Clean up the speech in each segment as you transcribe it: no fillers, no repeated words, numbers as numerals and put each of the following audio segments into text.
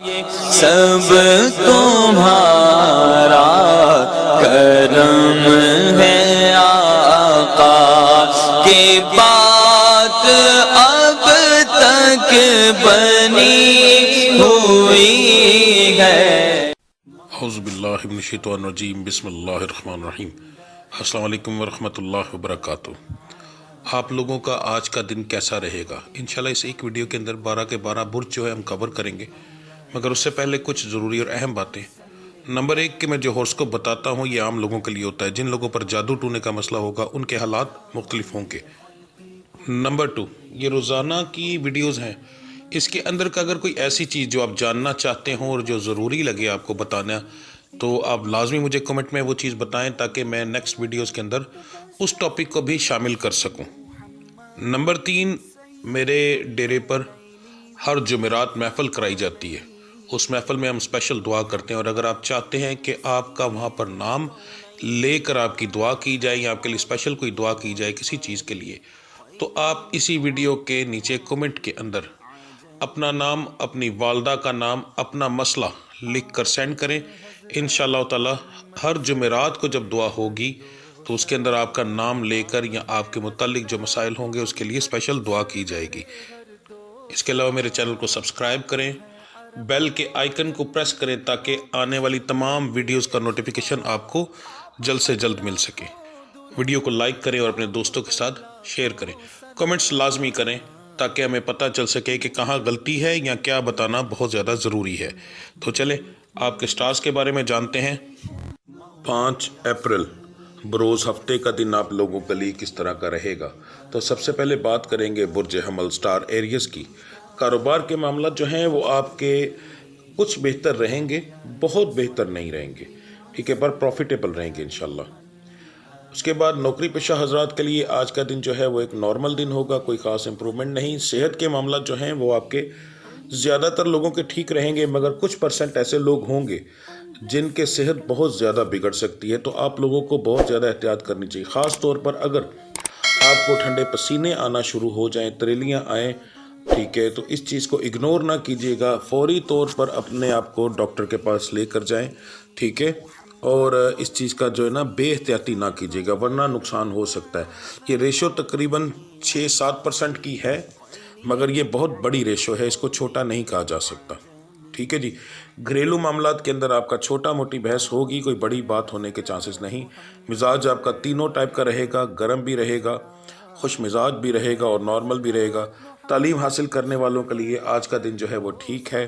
سب تمہارا کرم ہے آقا کی بات اب تک بنی ہوئی ہے۔ اعوذ باللہ من الشیطان الرجیم، بسم اللہ الرحمن الرحیم۔ السلام علیکم ورحمۃ اللہ وبرکاتہ۔ آپ لوگوں کا آج کا دن کیسا رہے گا؟ انشاءاللہ اس ایک ویڈیو کے اندر 12 کے 12 برج جو ہے ہم کور کریں گے، مگر اس سے پہلے کچھ ضروری اور اہم باتیں۔ نمبر 1 کہ میں جو ہورسکوپ بتاتا ہوں یہ عام لوگوں کے لیے ہوتا ہے، جن لوگوں پر جادو ٹونے کا مسئلہ ہوگا ان کے حالات مختلف ہوں گے۔ نمبر 2 یہ روزانہ کی ویڈیوز ہیں، اس کے اندر کا اگر کوئی ایسی چیز جو آپ جاننا چاہتے ہوں اور جو ضروری لگے آپ کو بتانا، تو آپ لازمی مجھے کمنٹ میں وہ چیز بتائیں تاکہ میں نیکسٹ ویڈیوز کے اندر اس ٹاپک کو بھی شامل کر سکوں۔ نمبر 3 میرے ڈیرے پر ہر جمعرات محفل کرائی جاتی ہے، اس محفل میں ہم اسپیشل دعا کرتے ہیں، اور اگر آپ چاہتے ہیں کہ آپ کا وہاں پر نام لے کر آپ کی دعا کی جائے یا آپ کے لیے اسپیشل کوئی دعا کی جائے کسی چیز کے لیے، تو آپ اسی ویڈیو کے نیچے کمنٹ کے اندر اپنا نام، اپنی والدہ کا نام، اپنا مسئلہ لکھ کر سینڈ کریں۔ انشاءاللہ تعالی ہر جمعرات کو جب دعا ہوگی تو اس کے اندر آپ کا نام لے کر یا آپ کے متعلق جو مسائل ہوں گے اس کے لیے اسپیشل دعا کی جائے گی۔ اس کے علاوہ میرے چینل کو سبسکرائب کریں، بیل کے آئیکن کو پریس کریں تاکہ آنے والی تمام ویڈیوز کا نوٹیفیکیشن آپ کو جلد سے جلد مل سکے۔ ویڈیو کو لائک کریں اور اپنے دوستوں کے ساتھ شیئر کریں۔ کمنٹس لازمی کریں تاکہ ہمیں پتہ چل سکے کہ کہاں غلطی ہے یا کیا بتانا بہت زیادہ ضروری ہے۔ تو چلیں آپ کے سٹارز کے بارے میں جانتے ہیں۔ 5 اپریل بروز ہفتے کا دن آپ لوگوں کے لیے کس طرح کا رہے گا؟ تو سب سے پہلے بات کریں گے برج حمل سٹار ایریز کی۔ کاروبار کے معاملات جو ہیں وہ آپ کے کچھ بہتر رہیں گے، بہت بہتر نہیں رہیں گے، ٹھیک ہے، پر پروفیٹیبل رہیں گے انشاءاللہ۔ اس کے بعد نوکری پیشہ حضرات کے لیے آج کا دن جو ہے وہ ایک نارمل دن ہوگا، کوئی خاص امپرومنٹ نہیں۔ صحت کے معاملات جو ہیں وہ آپ کے زیادہ تر لوگوں کے ٹھیک رہیں گے، مگر کچھ پرسنٹ ایسے لوگ ہوں گے جن کے صحت بہت زیادہ بگڑ سکتی ہے، تو آپ لوگوں کو بہت زیادہ احتیاط کرنی چاہیے، خاص طور پر اگر آپ کو ٹھنڈے پسینے آنا شروع ہو جائیں، تریلیاں آئیں، ٹھیک ہے، تو اس چیز کو اگنور نہ کیجیے گا، فوری طور پر اپنے آپ کو ڈاکٹر کے پاس لے کر جائیں، ٹھیک ہے، اور اس چیز کا جو ہے نا بے احتیاطی نہ کیجیے گا ورنہ نقصان ہو سکتا ہے۔ یہ ریشو تقریباً 6-7% کی ہے، مگر یہ بہت بڑی ریشو ہے، اس کو چھوٹا نہیں کہا جا سکتا، ٹھیک ہے جی۔ گھریلو معاملات کے اندر آپ کا چھوٹا موٹی بحث ہوگی، کوئی بڑی بات ہونے کے چانسز نہیں۔ مزاج آپ کا تینوں ٹائپ کا رہے گا، گرم بھی رہے گا، خوش مزاج بھی رہے گا اور نارمل بھی رہے گا۔ تعلیم حاصل کرنے والوں کے لیے آج کا دن جو ہے وہ ٹھیک ہے۔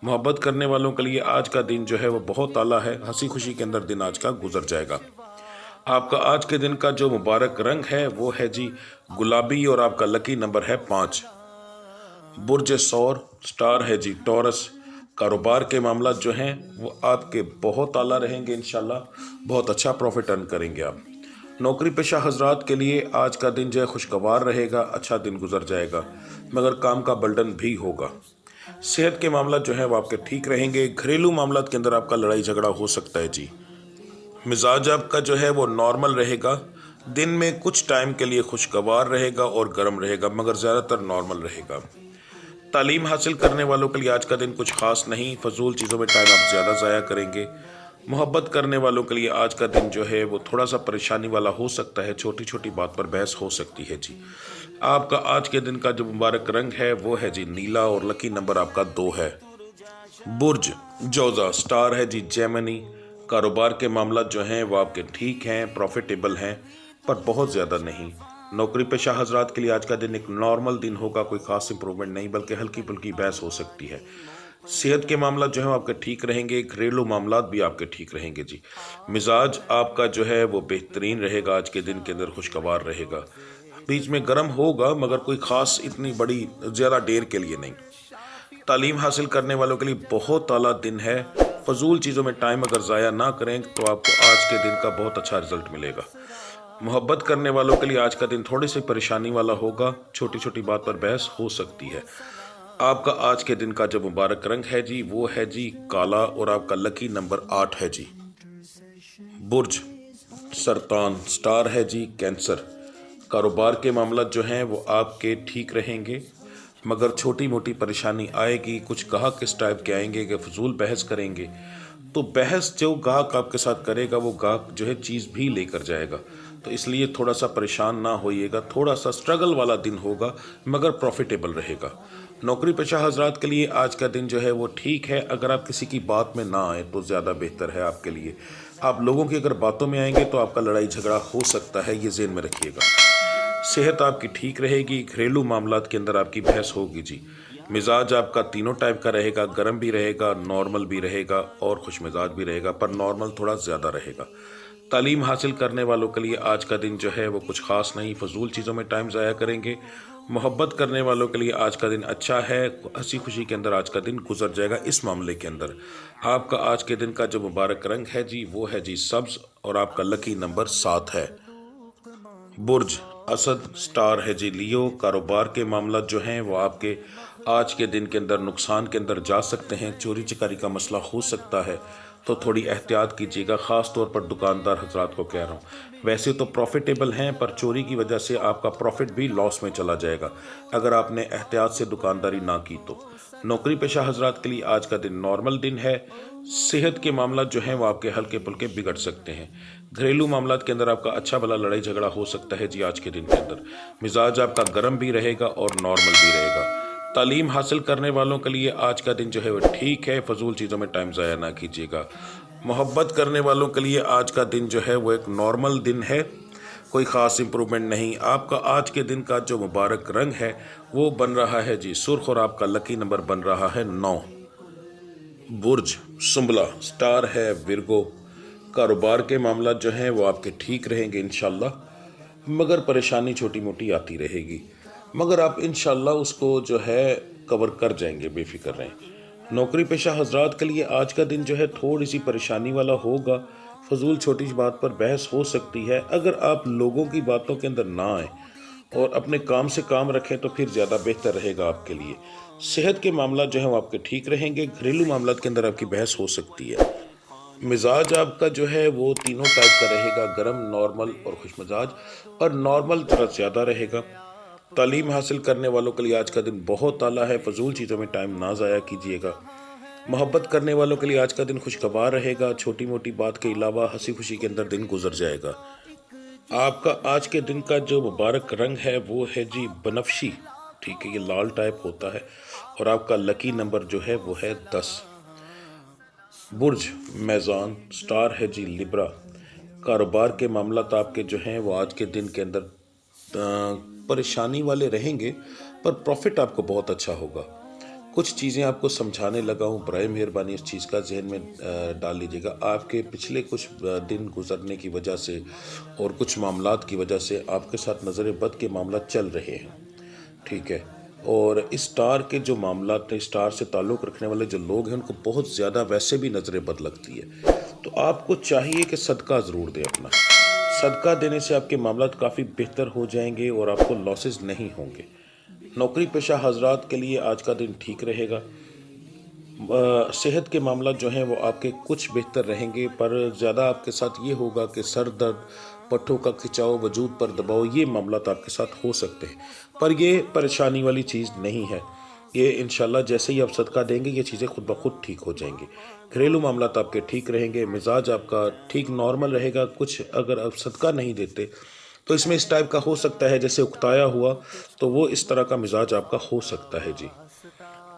محبت کرنے والوں کے لیے آج کا دن جو ہے وہ بہت اعلیٰ ہے، ہنسی خوشی کے اندر دن آج کا گزر جائے گا۔ آپ کا آج کے دن کا جو مبارک رنگ ہے وہ ہے جی گلابی، اور آپ کا لکی نمبر ہے 5۔ برج سور سٹار ہے جی ٹورس۔ کاروبار کے معاملات جو ہیں وہ آپ کے بہت اعلیٰ رہیں گے انشاءاللہ، بہت اچھا پروفٹ ارن کریں گے آپ۔ نوکری پیشہ حضرات کے لیے آج کا دن جو ہے خوشگوار رہے گا، اچھا دن گزر جائے گا، مگر کام کا برڈن بھی ہوگا۔ صحت کے معاملات جو ہیں وہ آپ کے ٹھیک رہیں گے۔ گھریلو معاملات کے اندر آپ کا لڑائی جھگڑا ہو سکتا ہے جی۔ مزاج آپ کا جو ہے وہ نارمل رہے گا، دن میں کچھ ٹائم کے لیے خوشگوار رہے گا اور گرم رہے گا، مگر زیادہ تر نارمل رہے گا۔ تعلیم حاصل کرنے والوں کے لیے آج کا دن کچھ خاص نہیں، فضول چیزوں میں ٹائم آپ زیادہ ضائع کریں گے۔ محبت کرنے والوں کے لیے آج کا دن جو ہے وہ تھوڑا سا پریشانی والا ہو سکتا ہے، چھوٹی چھوٹی بات پر بحث ہو سکتی ہے جی۔ آپ کا آج کے دن کا جو مبارک رنگ ہے وہ ہے جی نیلا، اور لکی نمبر آپ کا 2 ہے۔ برج جوزا سٹار ہے جی جیمنی۔ کاروبار کے معاملات جو ہیں وہ آپ کے ٹھیک ہیں، پروفیٹیبل ہیں، پر بہت زیادہ نہیں۔ نوکری پیشہ حضرات کے لیے آج کا دن ایک نارمل دن ہوگا، کوئی خاص امپرومنٹ نہیں، بلکہ ہلکی پھلکی بحث ہو سکتی ہے۔ صحت کے معاملات جو ہیں وہ آپ کے ٹھیک رہیں گے، گھریلو معاملات بھی آپ کے ٹھیک رہیں گے جی۔ مزاج آپ کا جو ہے وہ بہترین رہے گا، آج کے دن کے اندر خوشگوار رہے گا، بیچ میں گرم ہوگا مگر کوئی خاص اتنی بڑی زیادہ دیر کے لیے نہیں۔ تعلیم حاصل کرنے والوں کے لیے بہت اعلیٰ دن ہے، فضول چیزوں میں ٹائم اگر ضائع نہ کریں تو آپ کو آج کے دن کا بہت اچھا رزلٹ ملے گا۔ محبت کرنے والوں کے لیے آج کا دن تھوڑی سی پریشانی والا ہوگا، چھوٹی چھوٹی بات پر بحث ہو سکتی ہے۔ آپ کا آج کے دن کا جو مبارک رنگ ہے جی وہ ہے جی کالا، اور آپ کا لکی نمبر 8 ہے جی۔ برج سرطان سٹار ہے جی کینسر۔ کاروبار کے معاملات جو ہیں وہ آپ کے ٹھیک رہیں گے۔ मगर छोटी मोटी परेशानी आएगी, कुछ ग्राहक किस टाइप के आएंगे कि फजूल बहस करेंगे, तो बहस जो ग्राहक आपके साथ करेगा वो ग्राहक जो है चीज़ भी लेकर जाएगा। तो इसलिए थोड़ा सा परेशान ना होइएगा, थोड़ा सा स्ट्रगल वाला दिन होगा मगर प्रॉफिटेबल रहेगा। नौकरी पेशा हजरात के लिए आज का दिन जो है वो ठीक है। अगर आप किसी की बात में ना आए तो ज़्यादा बेहतर है आपके लिए। आप लोगों की अगर बातों में आएंगे तो आपका लड़ाई झगड़ा हो सकता है, ये ज़हन में रखिएगा। सेहत आपकी ठीक रहेगी, घरेलू मामलात के अंदर आपकी बहस होगी जी। मिजाज आपका तीनों टाइप का रहेगा, गर्म भी रहेगा, नॉर्मल भी रहेगा और खुश मिजाज भी रहेगा, पर नॉर्मल थोड़ा ज़्यादा रहेगा। तालीम हासिल करने वालों के लिए आज का दिन जो है वो कुछ ख़ास नहीं, फजूल चीज़ों में टाइम ज़ाया करेंगे। मोहब्बत करने वालों के लिए आज का दिन अच्छा है, हंसी खुशी के अंदर आज का दिन गुजर जाएगा। इस मामले के अंदर आपका आज के दिन का जो मुबारक रंग है जी वो है जी सब्ज़ और आपका लकी नंबर 7 है। बुर्ज असद, स्टार है जी लियो। कारोबार के मामला जो हैं वो आपके आज के दिन के अंदर नुकसान के अंदर जा सकते हैं, चोरी चकारी का मसला हो सकता है, तो थोड़ी एहतियात कीजिएगा, ख़ास तौर पर दुकानदार हजरात को कह रहा हूँ। वैसे तो प्रॉफिटेबल हैं पर चोरी की वजह से आपका प्रॉफिट भी लॉस में चला जाएगा अगर आपने एहतियात से दुकानदारी ना की तो। नौकरी पेशा हजरात के लिए आज का दिन नॉर्मल दिन है। सेहत के मामला जो हैं वो आपके हल्के पुल्के बिगड़ सकते हैं। घरेलू मामलात के अंदर आपका अच्छा भला लड़ाई झगड़ा हो सकता है जी आज के दिन के अंदर। मिजाज आपका गर्म भी रहेगा और नॉर्मल भी रहेगा। तालीम हासिल करने वालों के लिए आज का दिन जो है वो ठीक है, फजूल चीज़ों में टाइम ज़ाया ना कीजिएगा। मोहब्बत करने वालों के लिए आज का दिन जो है वो एक नॉर्मल दिन है, कोई ख़ास इम्प्रूवमेंट नहीं। आपका आज के दिन का जो मुबारक रंग है वो बन रहा है जी सुर्ख और आपका लकी नंबर बन रहा है 9। बुर्ज सुंबला, स्टार है विरगो। कारोबार के मामला जो हैं वो आपके ठीक रहेंगे इंशाल्लाह, मगर परेशानी छोटी मोटी आती रहेगी, मगर आप इंशाल्लाह उसको जो है कवर कर जाएंगे, बेफिक्र रहें। नौकरी पेशा हजरात के लिए आज का दिन जो है थोड़ी सी परेशानी वाला होगा, फजूल छोटी सी बात पर बहस हो सकती है। अगर आप लोगों की बातों के अंदर ना आए और अपने काम से काम रखें तो फिर ज़्यादा बेहतर रहेगा आपके लिए। सेहत के मामला जो है वो आपके ठीक रहेंगे। घरेलू मामलात के अंदर आपकी बहस हो सकती है। मिजाज आपका जो है वो तीनों टाइप का रहेगा, गर्म, नॉर्मल और खुश मिजाज, और नॉर्मल थोड़ा ज़्यादा रहेगा। तालीम हासिल करने वालों के लिए आज का दिन बहुत आला है, फजूल चीज़ों में टाइम ना ज़ाया कीजिएगा। मोहब्बत करने वालों के लिए आज का दिन खुशगवार रहेगा, छोटी मोटी बात के अलावा हंसी खुशी के अंदर दिन गुजर जाएगा। आपका आज के दिन का जो मुबारक रंग है वो है जी बनफशी, ठीक है, ये लाल टाइप होता है, और आपका लकी नंबर जो है वो है 10। बुर्ज मैज़ान, स्टार है जी लिब्रा। कारोबार के मामला तो आपके जो हैं वो आज के दिन के अंदर परेशानी वाले रहेंगे, पर प्रॉफिट आपको बहुत अच्छा होगा। कुछ चीज़ें आपको समझाने लगा हूँ, बराए मेहरबानी इस चीज़ का जहन में डाल लीजिएगा। आपके पिछले कुछ दिन गुजरने की वजह से और कुछ मामलात की वजह से आपके साथ नज़र बद के मामला चल रहे हैं, ठीक है। और इस स्टार के जो मामलात, स्टार से ताल्लुक़ रखने वाले जो लोग हैं उनको बहुत ज़्यादा वैसे भी नज़र बद लगती है, तो आपको चाहिए कि सदका ज़रूर दें अपना। सदका देने से आपके मामलात काफ़ी बेहतर हो जाएंगे और आपको लॉसेस नहीं होंगे। नौकरी पेशा हजरात के लिए आज का दिन ठीक रहेगा। सेहत के मामला जो हैं वो आपके कुछ बेहतर रहेंगे, पर ज़्यादा आपके साथ ये होगा कि सर दर्द, पट्ठों का खिंचाव, वजूद पर दबाव, ये मामलात आपके साथ हो सकते हैं, पर ये परेशानी वाली चीज़ नहीं है। ये इंशाल्लाह जैसे ही आप सदका देंगे ये चीज़ें खुद ब खुद ठीक हो जाएंगी। घरेलू मामलात आपके ठीक रहेंगे, मिजाज आपका ठीक नॉर्मल रहेगा। कुछ अगर आप सदका नहीं देते तो इसमें इस टाइप का हो सकता है जैसे उकताया हुआ, तो वो इस तरह का मिजाज आपका हो सकता है जी।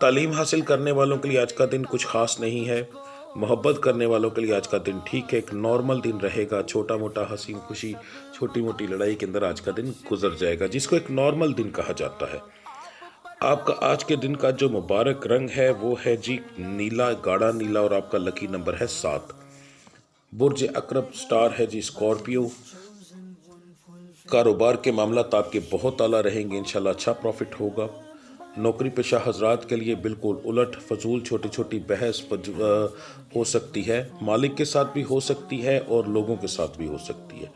तालीम हासिल करने वालों के लिए आज का दिन कुछ ख़ास नहीं है। मोहब्बत करने वालों के लिए आज का दिन ठीक है, एक नॉर्मल दिन रहेगा। छोटा मोटा हंसी खुशी, छोटी मोटी लड़ाई के अंदर आज का दिन गुजर जाएगा, जिसको एक नॉर्मल दिन कहा जाता है। आपका आज के दिन का जो मुबारक रंग है वो है जी नीला, गाढ़ा नीला, और आपका लकी नंबर है 7। बुर्ज अकरब, स्टार है जी स्कॉर्पियो। कारोबार के मामला आपके बहुत आला रहेंगे, इंशाल्लाह अच्छा प्रॉफिट होगा। नौकरी पेशा हजरात के लिए बिल्कुल उलट, फजूल छोटी छोटी बहस हो सकती है, मालिक के साथ भी हो सकती है और लोगों के साथ भी हो सकती है,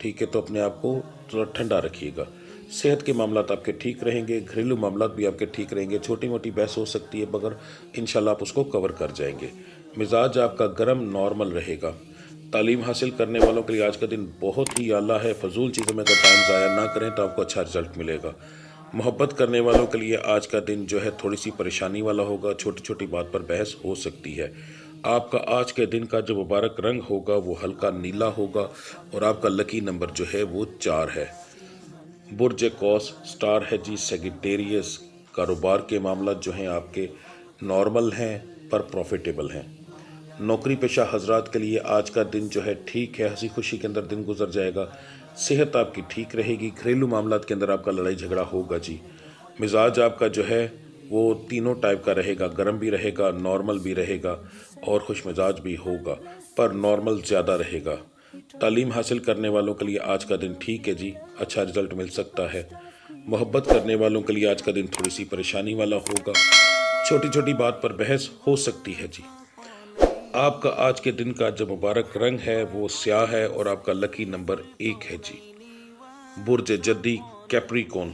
ठीक है। तो अपने आप को थोड़ा ठंडा रखिएगा। सेहत के मामलात आपके ठीक रहेंगे, घरेलू मामलात भी आपके ठीक रहेंगे। छोटी मोटी बहस हो सकती है मगर इंशाल्लाह आप उसको कवर कर जाएंगे। मिजाज आपका गर्म नॉर्मल रहेगा। तालीम हासिल करने वालों के लिए आज का दिन बहुत ही आला है। फजूल चीज़ों में अगर टाइम ज़ाया ना करें तो आपको अच्छा रिजल्ट मिलेगा। मोहब्बत करने वालों के लिए आज का दिन जो है थोड़ी सी परेशानी वाला होगा, छोटी छोटी बात पर बहस हो सकती है। आपका आज के दिन का जो मुबारक रंग होगा वो हल्का नीला होगा और आपका लकी नंबर जो है वो 4 है। बुर्ज कौस स्टार है जी सेगिटेरियस। कारोबार के मामला जो हैं आपके नॉर्मल हैं पर प्रॉफिटेबल हैं। नौकरी पेशा हजरात के लिए आज का दिन जो है ठीक है, हंसी खुशी के अंदर दिन गुजर जाएगा। सेहत आपकी ठीक रहेगी। घरेलू मामलात के अंदर आपका लड़ाई झगड़ा होगा जी। मिजाज आपका जो है वो तीनों टाइप का रहेगा, गर्म भी रहेगा, नॉर्मल भी रहेगा और खुश मिजाज भी होगा, पर नॉर्मल ज़्यादा रहेगा। तालीम हासिल करने वालों के लिए आज का दिन ठीक है जी, अच्छा रिजल्ट मिल सकता है। मोहब्बत करने वालों के लिए आज का दिन थोड़ी सी परेशानी वाला होगा, छोटी छोटी बात पर बहस हो सकती है जी। आपका आज के दिन का जो मुबारक रंग है वो स्याह है और आपका लकी नंबर 1 है जी। बुर्ज जद्दी कैप्रिकॉर्न।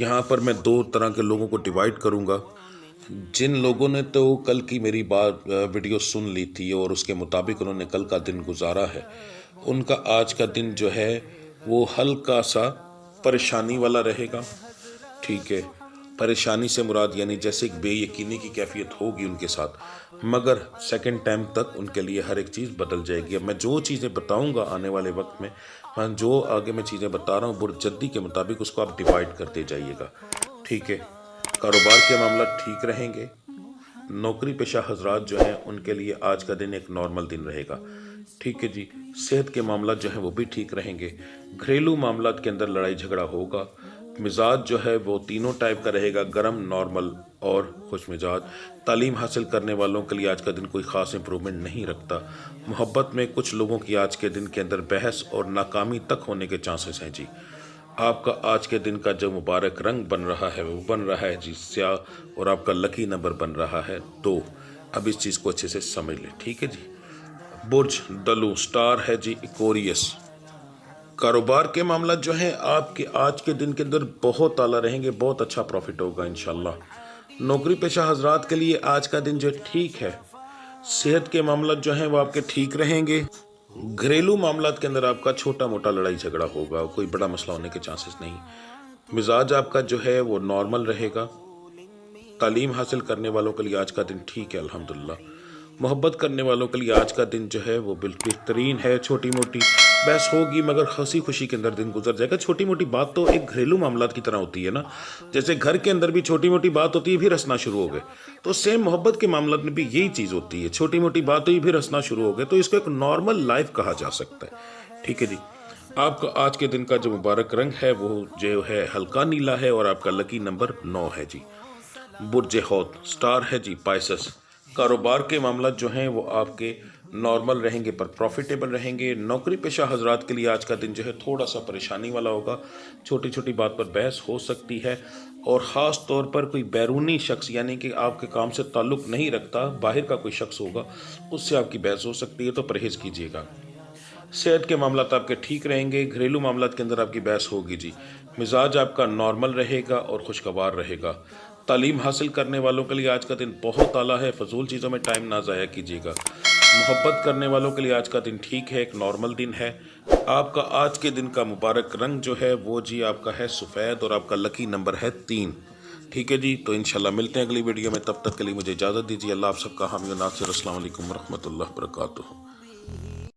यहाँ पर मैं 2 तरह के लोगों को डिवाइड करूँगा। जिन लोगों ने तो कल की मेरी बात वीडियो सुन ली थी और उसके मुताबिक उन्होंने कल का दिन गुजारा है, उनका आज का दिन जो है वो हल्का सा परेशानी वाला रहेगा। ठीक है, परेशानी से मुराद यानी जैसे एक बेयकीनी की कैफियत होगी उनके साथ, मगर सेकंड टाइम तक उनके लिए हर एक चीज़ बदल जाएगी। अब मैं जो चीज़ें बताऊंगा आने वाले वक्त में, मैं जो आगे मैं चीज़ें बता रहा हूँ बुर्ज जद्दी के मुताबिक उसको आप डिवाइड करते जाइएगा। ठीक है, कारोबार के मामला ठीक रहेंगे। नौकरी पेशा हजरात जो हैं उनके लिए आज का दिन एक नॉर्मल दिन रहेगा। ठीक है जी। सेहत के मामला जो हैं वो भी ठीक रहेंगे। घरेलू मामलात के अंदर लड़ाई झगड़ा होगा। मिजाज जो है वो तीनों टाइप का रहेगा, गरम, नॉर्मल और खुश मिजाज। तालीम हासिल करने वालों के लिए आज का दिन कोई ख़ास इंप्रूवमेंट नहीं रखता। मोहब्बत में कुछ लोगों की आज के दिन के अंदर बहस और नाकामी तक होने के चांसेस हैं जी। आपका आज के दिन का जो मुबारक रंग बन रहा है वो बन रहा है जी स्याह और आपका लकी नंबर बन रहा है 2। अब इस चीज़ को अच्छे से समझ लें। ठीक है जी। बुर्ज दलू स्टार है जी एक्वेरियस। कारोबार के मामला जो हैं आपके आज के दिन के अंदर बहुत आला रहेंगे, बहुत अच्छा प्रॉफिट होगा इंशाल्लाह। नौकरी पेशा हजरात के लिए आज का दिन जो ठीक है। सेहत के मामला जो हैं वो आपके ठीक रहेंगे। घरेलू मामलात के अंदर आपका छोटा मोटा लड़ाई झगड़ा होगा, कोई बड़ा मसला होने के चांसेस नहीं। मिजाज आपका जो है वो नॉर्मल रहेगा। तालीम हासिल करने वालों के लिए आज का दिन ठीक है अल्हम्दुलिल्लाह। मोहब्बत करने वालों के लिए आज का दिन जो है वो बिल्कुल बेहतरीन है। छोटी मोटी बहस होगी मगर हंसी खुशी के अंदर दिन गुजर जाएगा। छोटी मोटी बात तो एक घरेलू मामलात की तरह होती है ना, जैसे घर के अंदर भी छोटी मोटी बात होती है फिर हंसना शुरू हो गए, तो सेम मोहब्बत के मामला में भी यही चीज़ होती है। छोटी मोटी बात हुई फिर हंसना शुरू हो गए, तो इसको एक नॉर्मल लाइफ कहा जा सकता है। ठीक है जी। आपका आज के दिन का जो मुबारक रंग है वो जो है हल्का नीला है और आपका लकी नंबर 9 है जी। बुर्ज हौत स्टार है जी पाइसेस। कारोबार के मामला जो हैं वो आपके नॉर्मल रहेंगे पर प्रॉफिटेबल रहेंगे। नौकरी पेशा हजरात के लिए आज का दिन जो है थोड़ा सा परेशानी वाला होगा, छोटी छोटी बात पर बहस हो सकती है और ख़ास तौर पर कोई बैरूनी शख्स यानी कि आपके काम से ताल्लुक़ नहीं रखता, बाहर का कोई शख्स होगा उससे आपकी बहस हो सकती है, तो परहेज़ कीजिएगा। सेहत के मामला आपके ठीक रहेंगे। घरेलू मामला के अंदर आपकी बहस होगी जी। मिजाज आपका नॉर्मल रहेगा और खुशगवार रहेगा। तालीम हासिल करने वालों के लिए आज का दिन बहुत आला है, फजूल चीज़ों में टाइम ना ज़ाया कीजिएगा। मोहब्बत करने वालों के लिए आज का दिन ठीक है, एक नॉर्मल दिन है। आपका आज के दिन का मुबारक रंग जो है वो जी आपका है सफ़ेद और आपका लकी नंबर है 3। ठीक है जी। तो इंशाल्लाह मिलते हैं अगली वीडियो में, तब तक के लिए मुझे इजाज़त दीजिए। अल्लाह आप सबका हामी और नासिर। अस्सलाम वालेकुम रहमतुल्लाहि व बरकातुहू।